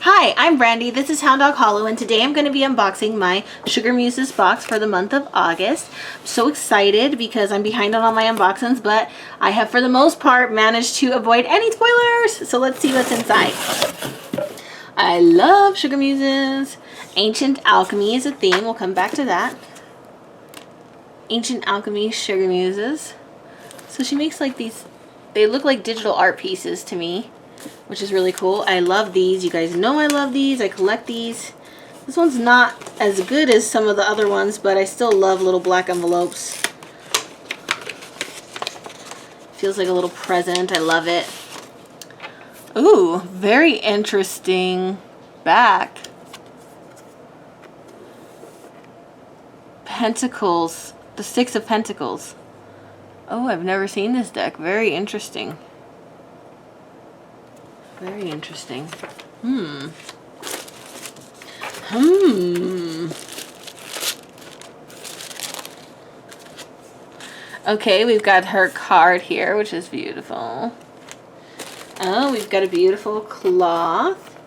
Hi, I'm Brandy. This is Hound Dog Hollow, and today I'm going to be unboxing my SugarMuses box for the month of August. I'm so excited because I'm behind on all my unboxings, but I have, for the most part, managed to avoid any spoilers. So let's see what's inside. I love SugarMuses. Ancient Alchemy is a theme. We'll come back to that. Ancient Alchemy SugarMuses. So she makes like these, they look like digital art pieces to me, which is really cool. I love these. You guys know I love these. I collect these. This one's not as good as some of the other ones, but I still love little black envelopes. Feels like a little present. I love it. Ooh, very interesting back. Pentacles. The Six of Pentacles. Oh, I've never seen this deck. Very interesting. Very interesting. Okay, we've got her card here, which is beautiful. Oh, we've got a beautiful cloth.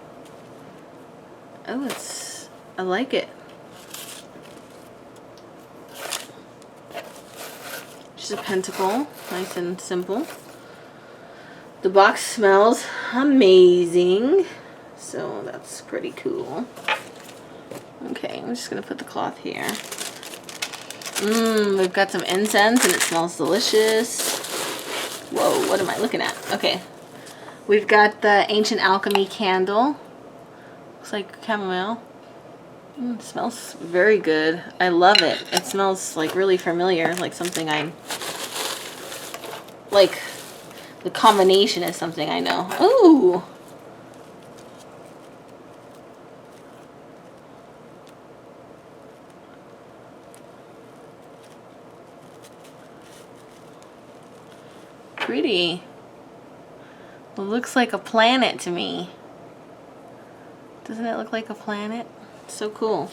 Oh, I like it. Just a pentacle, nice and simple. The box smells amazing, so that's pretty cool. Okay, I'm just gonna put the cloth here. We've got some incense and it smells delicious. Whoa, what am I looking at? Okay, we've got the Ancient Alchemy candle. Looks like chamomile. It smells very good. I love it. It smells like really familiar, like something I like. The combination is something I know. Ooh! Pretty. It looks like a planet to me. Doesn't it look like a planet? So cool.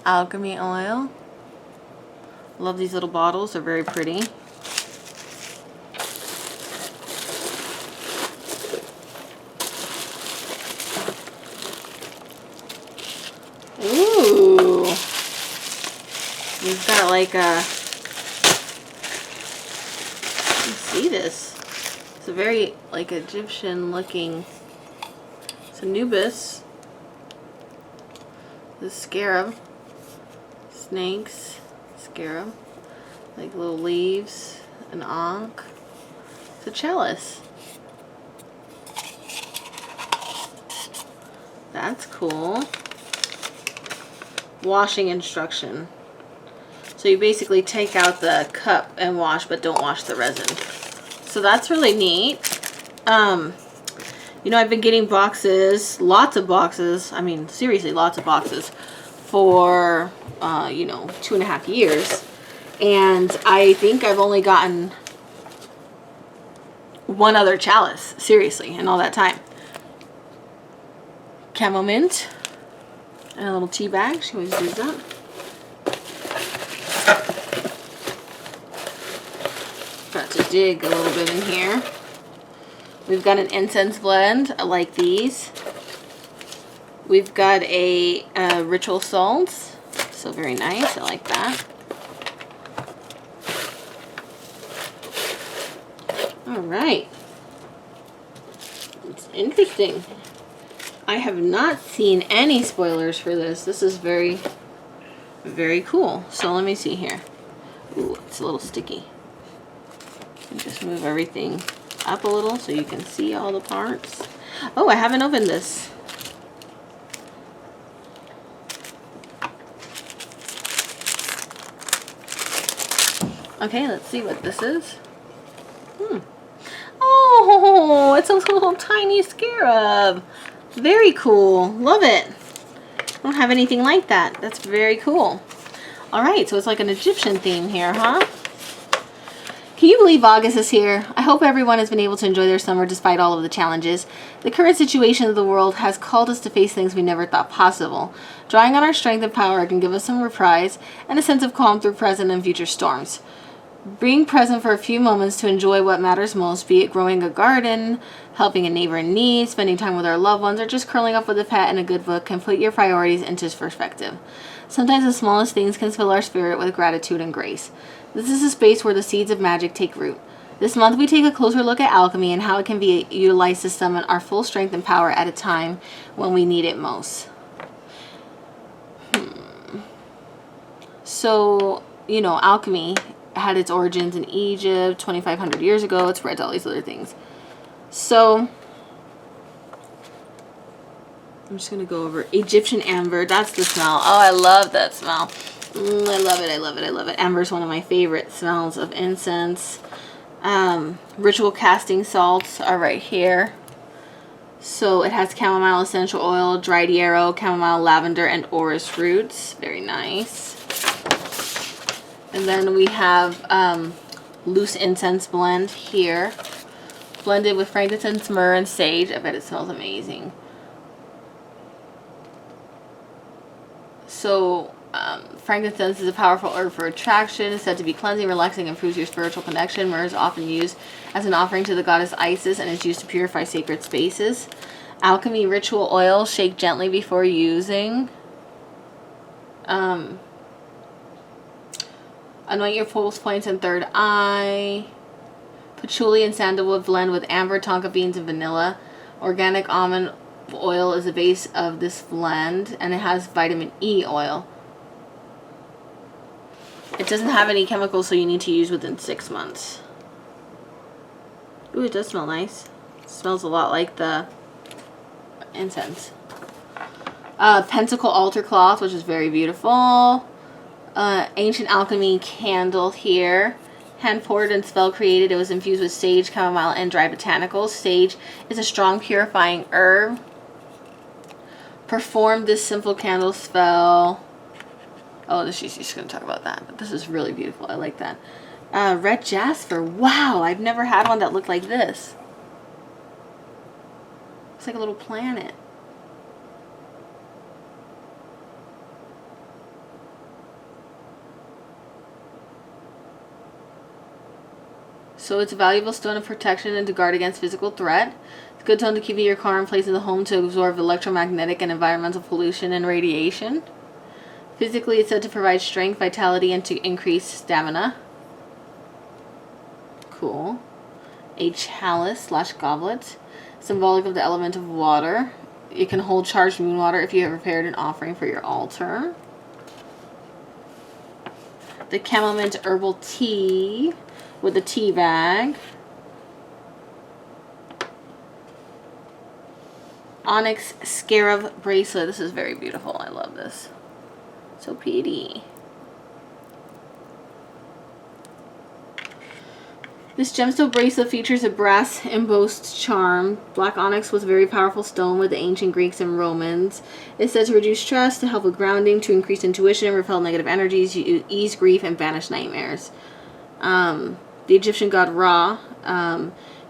Alchemy oil. Love these little bottles. They're very pretty. Ooh. We've got like a, you see this? It's a very like Egyptian looking, it's Anubis. The Scarab. Snakes, Scarab, like little leaves, an ankh. It's a chalice. That's cool. Washing instruction. So you basically take out the cup and wash, but don't wash the resin. So that's really neat. You know, I've been getting boxes, lots of boxes. I mean, seriously, lots of boxes for you know, 2.5 years, and I think I've only gotten one other chalice, seriously, in all that time. Camo mint and a little tea bag. She always does that. Got to dig a little bit in here. We've got an incense blend. I like these. We've got a ritual salts. So very nice. I like that. All right. It's interesting. I have not seen any spoilers for this. This is very, very cool. So let me see here. Ooh, it's a little sticky. Just move everything up a little so you can see all the parts. Oh, I haven't opened this. Okay, let's see what this is. Oh, it's a little tiny scarab. Very cool. Love it. I don't have anything like that. That's very cool. Alright, so it's like an Egyptian theme here, huh? Can Can you believe August is here? I hope everyone has been able to enjoy their summer despite all of the challenges. The current situation of the world has called us to face things we never thought possible. Drawing on our strength and power can give us some reprise and a sense of calm through present and future storms. Being present for a few moments to enjoy what matters most, be it growing a garden, helping a neighbor in need, spending time with our loved ones, or just curling up with a pet and a good book, can put your priorities into perspective. Sometimes the smallest things can fill our spirit with gratitude and grace. This is a space where the seeds of magic take root. This month we take a closer look at alchemy and how it can be utilized to summon our full strength and power at a time when we need it most. So, you know, alchemy had its origins in Egypt 2,500 years ago. It's spread to all these other things. So, I'm just going to go over Egyptian amber. That's the smell. Oh, I love that smell. I love it. I love it. I love it. Amber is one of my favorite smells of incense. Ritual casting salts are right here. So it has chamomile essential oil, dried yarrow, chamomile, lavender, and orris roots. Very nice. And then we have loose incense blend here. Blended with frankincense, myrrh, and sage. I bet it smells amazing. So, frankincense is a powerful herb for attraction. It's said to be cleansing, relaxing, and improves your spiritual connection. Myrrh is often used as an offering to the goddess Isis and is used to purify sacred spaces. Alchemy Ritual Oil, shake gently before using. Anoint your pulse points and third eye. Patchouli and sandalwood blend with amber, tonka beans, and vanilla. Organic almond oil is the base of this blend, and it has vitamin E oil. It doesn't have any chemicals, so you need to use within 6 months. Ooh, it does smell nice. It smells a lot like the incense. Pentacle altar cloth, which is very beautiful. Ancient alchemy candle here. Hand poured and spell created. It was infused with sage, chamomile, and dry botanicals. Sage is a strong purifying herb. Perform this simple candle spell. Oh, she's just going to talk about that. But this is really beautiful. I like that. Red Jasper. Wow, I've never had one that looked like this. It's like a little planet. So it's a valuable stone of protection and to guard against physical threat. It's a good stone to keep in your car and place in the home to absorb electromagnetic and environmental pollution and radiation. Physically, it's said to provide strength, vitality, and to increase stamina. Cool. A chalice / goblet, symbolic of the element of water. It can hold charged moon water if you have prepared an offering for your altar. The chamomile herbal tea with a tea bag. Onyx Scarab bracelet. This is very beautiful. I love this. So pretty. This gemstone bracelet features a brass embossed charm. Black onyx was a very powerful stone with the ancient Greeks and Romans. It's said to reduce stress, to help with grounding, to increase intuition, repel negative energies, ease grief, and banish nightmares. The Egyptian god Ra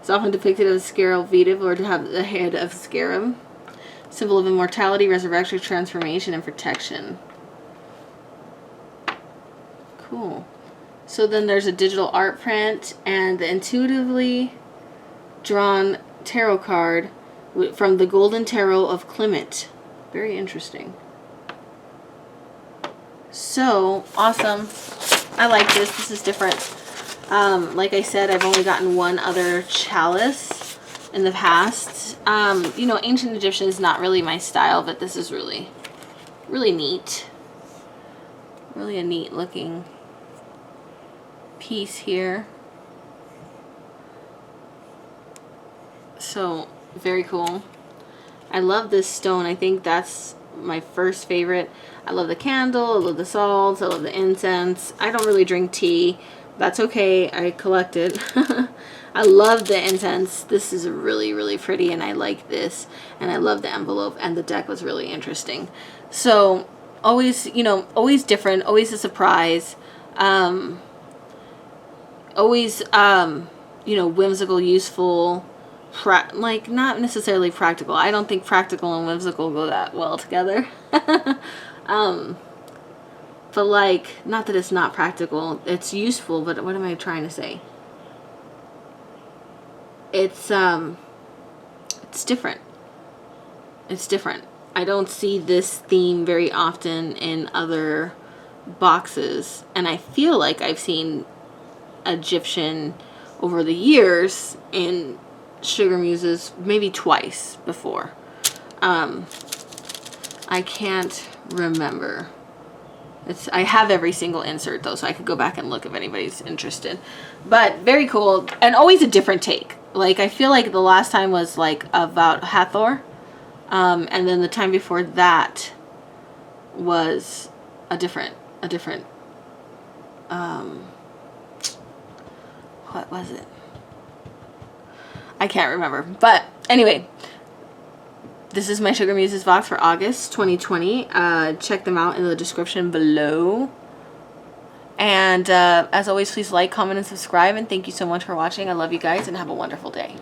is often depicted as a scarab vitae, or to have the head of scarab. Symbol of immortality, resurrection, transformation, and protection. Cool. So then there's a digital art print and the intuitively drawn tarot card from the Golden Tarot of Clement. Very interesting. So awesome. I like this. This is different. Like I said, I've only gotten one other chalice in the past. You know, ancient Egyptian is not really my style, but this is really, really neat. Really a neat looking piece here. So very cool. I love this stone. I think that's my first favorite. I love the candle, I love the salts, I love the incense. I don't really drink tea. That's okay, I collect it. I love the incense. This is really, really pretty, and I like this. And I love the envelope, and the deck was really interesting. So always, you know, always different, always a surprise. always, you know, whimsical, useful, like not necessarily practical. I don't think practical and whimsical go that well together. But like, not that it's not practical, it's useful, but what am I trying to say? It's different. It's different. I don't see this theme very often in other boxes, and I feel like I've seen Egyptian over the years in SugarMuses maybe twice before. I can't remember. I have every single insert though, so I could go back and look if anybody's interested. But very cool, and always a different take. Like, I feel like the last time was like about Hathor, and then the time before that was a different what was it? I can't remember. But anyway, this is my SugarMuses box for August 2020. Check them out in the description below. And as always, please like, comment, and subscribe. And thank you so much for watching. I love you guys, and have a wonderful day.